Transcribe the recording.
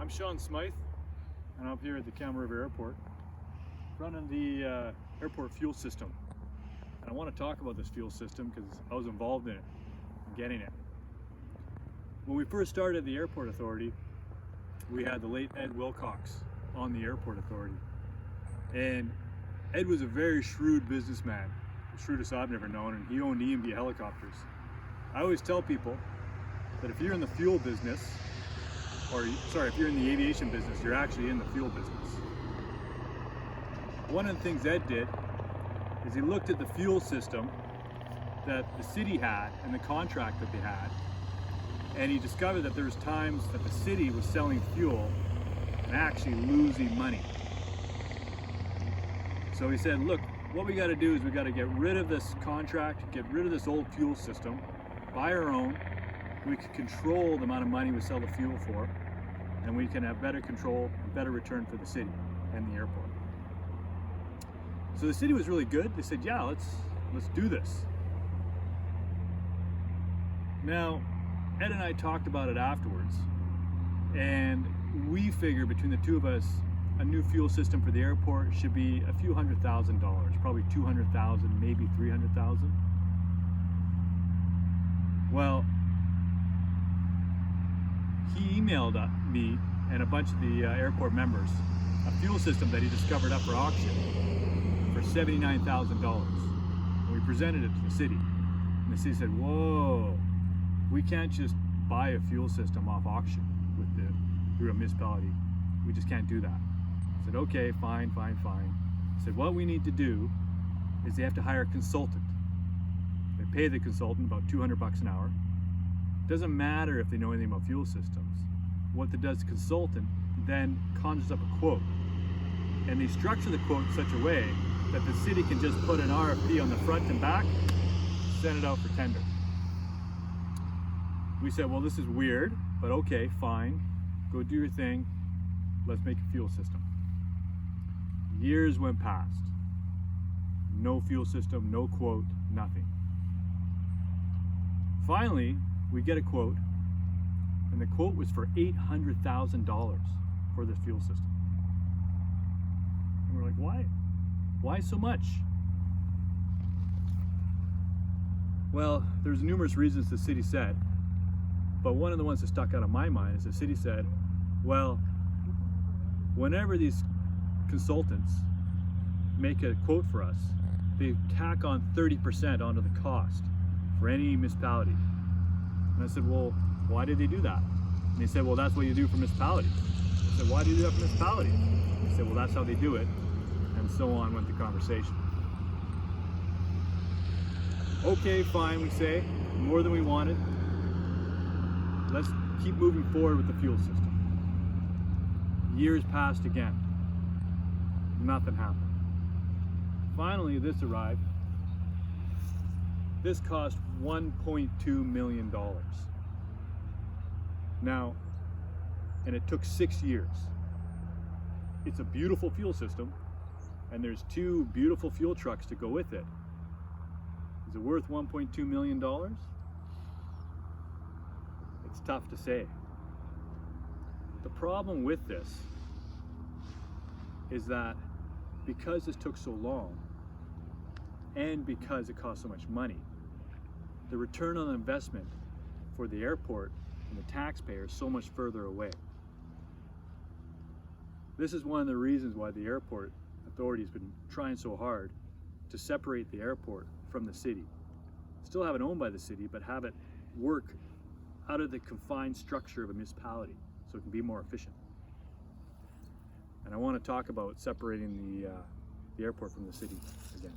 I'm Sean Smythe, and I'm up here at the Kamloops River Airport, running the airport fuel system. And I want to talk about this fuel system because I was involved in it, getting it. When we first started the Airport Authority, we had the late Ed Wilcox on the Airport Authority. And Ed was a very shrewd businessman, the shrewdest I've never known, and he owned EMB helicopters. I always tell people that if you're in the fuel business, if you're in the aviation business, you're actually in the fuel business. One of the things Ed did is he looked at the fuel system that the city had and the contract that they had, and he discovered that there was times that the city was selling fuel and actually losing money. So he said, look, what we got to do is we got to get rid of this contract, get rid of this old fuel system, buy our own. We can control the amount of money we sell the fuel for, and we can have better control and better return for the city and the airport. So the city was really good. They said, yeah, let's do this. Now, Ed and I talked about it afterwards, and we figured between the two of us, a new fuel system for the airport should be a few $100,000, probably $200,000, maybe $300,000. Well, he emailed me and a bunch of the airport members a fuel system that he discovered up for auction for $79,000. And we presented it to the city. And the city said, whoa, we can't just buy a fuel system off auction through a municipality. We just can't do that. I said, okay, fine. I said, what we need to do is they have to hire a consultant. They pay the consultant about $200 an hour. Doesn't matter if they know anything about fuel systems. What the consultant then conjures up a quote, and they structure the quote in such a way that the city can just put an RFP on the front and back, send it out for tender. We said, well, this is weird, but okay, fine, go do your thing. Let's make a fuel system. Years went past. No fuel system, no quote, nothing. Finally, we get a quote, and the quote was for $800,000 for this fuel system. And we're like, why? Why so much? Well, there's numerous reasons the city said, but one of the ones that stuck out of my mind is the city said, well, whenever these consultants make a quote for us, they tack on 30% onto the cost for any municipality. And I said, well, why did they do that? And they said, well, that's what you do for municipalities. I said, why do you do that for municipalities? They said, well, that's how they do it. And so on went the conversation. Okay, fine, we say, more than we wanted. Let's keep moving forward with the fuel system. Years passed again. Nothing happened. Finally, this arrived. This cost $1.2 million. Now, and it took 6 years. It's a beautiful fuel system, and there's 2 beautiful fuel trucks to go with it. Is it worth $1.2 million? It's tough to say. The problem with this is that because this took so long, and because it cost so much money, the return on investment for the airport and the taxpayer is so much further away. This is one of the reasons why the Airport Authority has been trying so hard to separate the airport from the city. Still have it owned by the city, but have it work out of the confined structure of a municipality so it can be more efficient. And I want to talk about separating the airport from the city again.